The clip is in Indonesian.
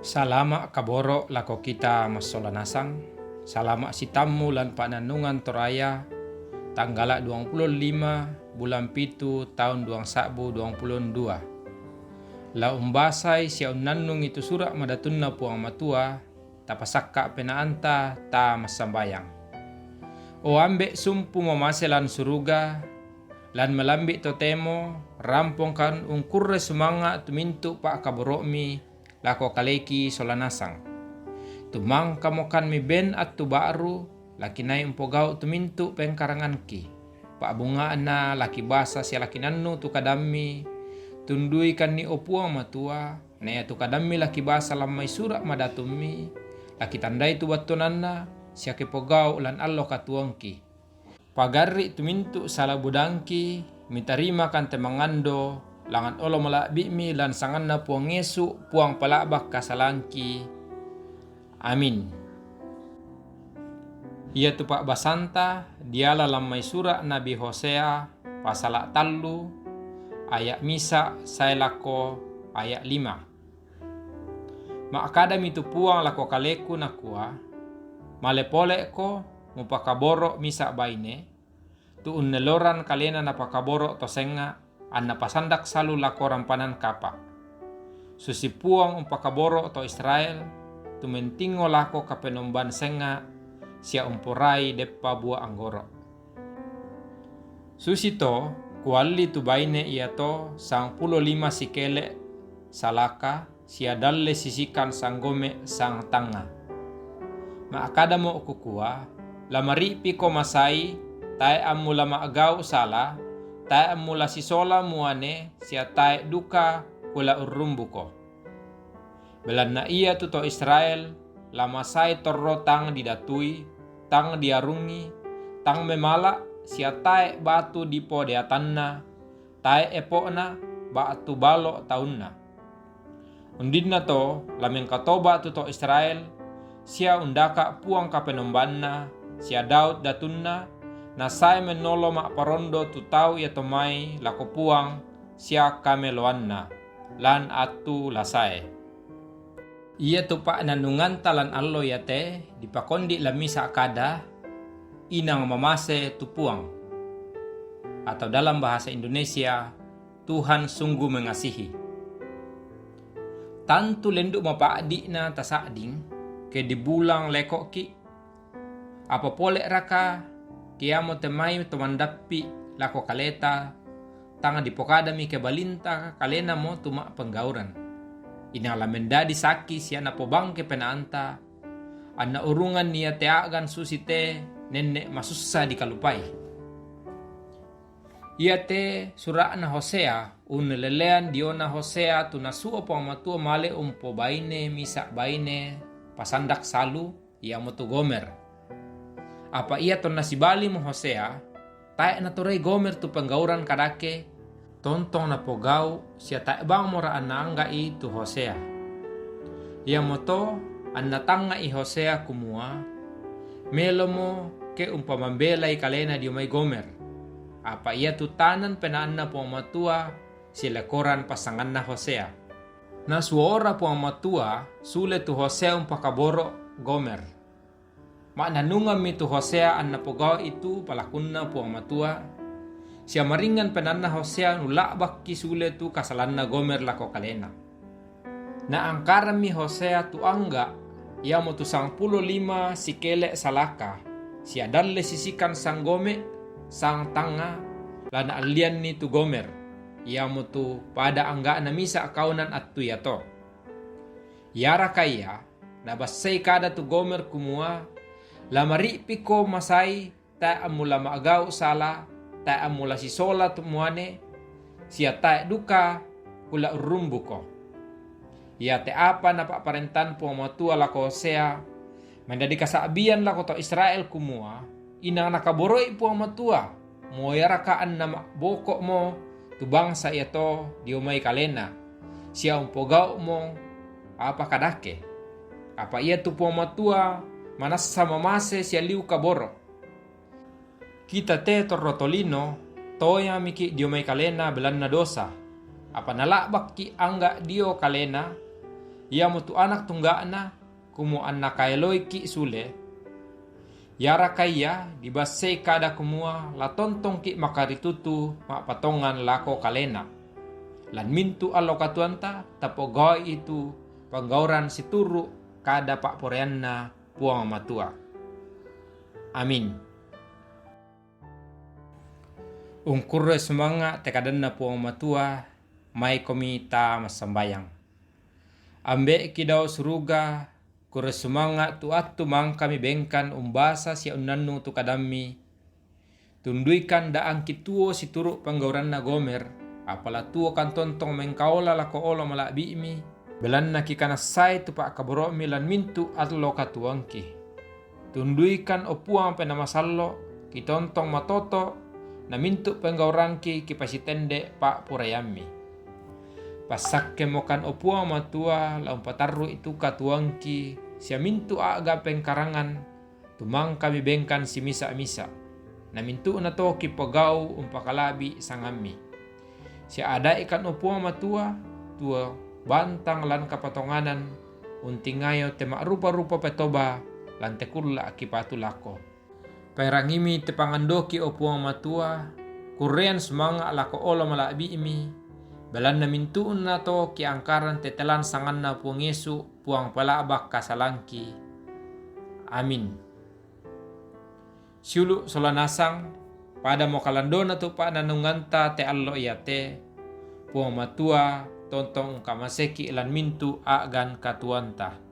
Salama kaboro lako kita masolanasang. Salama si tamu lan pananungan toraya tanggal 25 bulan pitu tahun 2022. La umbasay siya unnanung itu surak madatunna puang matua tapasakka penaanta ta masambayang. O ambe sumpu mamaselan suruga lan malambi totemo rampong kan ungkurre sumanga tumintu pa kaboromi lako kaleki solanasang. Tumang kamokan mi ben at tubaru laki na umpogau tumintu pengkaranganki. Paabungaan na laki basa siya laki nanu tu kadami tundui kan ni opuang matua na tu kadami laki basa lamay surak madatumi laki tandai tu batonanna siya kipogau lan allo katuangki. Pagari tumintu salabudangki mitarima kan temangando langan olo malabi mi lan sangan na puang Yesu puang palabak kasalangki. Amin. Ia tu pak basanta diala lamay sura Nabi Hosea pasala tallu ayat misa saya lako ayat 5. Maakadami tu puang lako kaleku nakua malepole ko mupakaboro misa baine tu unneloran kalena napakaboro tosenga an napasandak salu lako rampanan kapa. Susipuang umpakaboro to Israel, tumentingo lako kapenomban senga sia umporai deppa buah anggoro. Susito kuali tu baine ia to 15 sikele salaka sia dalle sisikan sanggome sang tanga. Maakadamo kukua lamari piko masai tae amula maagaw sala tae mula si sola muane siya tae duka kula urumbuko. Belan na iya tuto Israel lamasay torro tang didatui tang diarungi tang memala siya tae batu dipo deatanna tae epona batu balo taunna. Undin na to lameng katoba tuto Israel siya undaka puang kapenombanna siya Daud datunna na say menolo makparondo tutau ya tomai lako puang siya kameloanna lan atu lasay. Ia tupak nanungan talan allo yate dipakondi lamisa akada inang mamase tupuang atau dalam bahasa Indonesia Tuhan sungguh mengasihi. Tantu lenduk mapaadi na tasading ke dibulang lekok ki apa pole raka kiamo temai temandapi lako kaleta tanga dipokada mi kebalinta kalena mo tuma penggauran. Inala mendadi saki siya napobangke penaanta anna urungan niya teagan susite nenek masussa di kalupai. Ia te surah na Hosea unelelean diona Hosea tunasuo pang matua male umpo baine misa baine pasandak salu ia motu gomer. Apa ia ton nasibali mo Hosea tae na torei gomer tu penggauran kadake tontong na pogau siya tae bang mora ananga i tu Hosea. Ia moto anatanga i Hosea kumua melo mo ke umpamambelay kalena di may gomer. Apa ia tu tanan penaan na puang matua sila koran pasangan na Hosea. Na suora puang matua sule tu Hosea umpakaboro gomer. Maknanungan mi tu Hosea an napogao itu palakunna puang matua. Siya maringan penanna Hosea nulak bakki sule tu kasalanna gomer lako kalena. Na angkaran mi Hosea tu angga ia mo tu 15 sikele salaka. Siya dalle sisikan sang gome sang tanga lana alian ni tu gomer. Ia mo tu pada angga na misa kaunan at tuyato. Yara kaya nabasay kada tu gomer kumua lamari piko masai ta amula maagaw sala ta amula si sola tumuane siya ta duka kula urumbuko. Ia te apa na paparentan po matua lako Hosea mendadi kasabian lako to Israel kumua inang nakaboroi po matua mo yarakaan na bokok mo tu bangsa ito diumay kalena siya umpogaw mo apa kadake apa ia tu po matua manas sama mase siya liu kaboro. Kita te torrotolino toya miki dio may kalena belan na dosa. Apa nalabak ki angga dio kalena ia mutu anak tunggakna kumu anak kailoi ki sule. Yara kaya dibasei kada kumua la tontong ki makaritutu mak patongan lako kalena. Lan mintu allo katuanta tapogoi itu penggauran situru kada pak poreanna puang matua. Amin. Ungkurre semangat tekadanna puang matua mai komita masambayang. Ambek kidau suruga kure semangat tu atu mang kami bengkan umbasa si unannu tu kadami. Tunduikan daang kituo si turuk penggauran na Gomer. Apala tuo kan tontong mengkaola lako olo malak bi'mi. Belan na kikanasay tu pak kaboro milan mintu atlo katuangki. Tunduikan opuang penamasallo kitontong matoto na mintu penggauranki kipasitende pak purayami. Pasakke mokan opuang matua laumpatarru itu katuangki siya mintu aga pengkarangan tumang kami bengkan si misa-misa na mintu na to kipagaw umpakalabi sangami siya ada ikan opuang matua tua bantang lan kapatonganan untingayo tema rupa-rupa petoba lan tekulla kipatulako perangimi tepangandoki opuang matua kurean semanga lako olo malabi imi belan na mintuun na to ki angkaran tetelan sangan na puang Yesu puang palabak kasalangki. Amin. Siulu solanasang pada mo kalando na to pa nanunganta te allo iyate puang matua tontong kamaseki ilan mintu agan katuanta.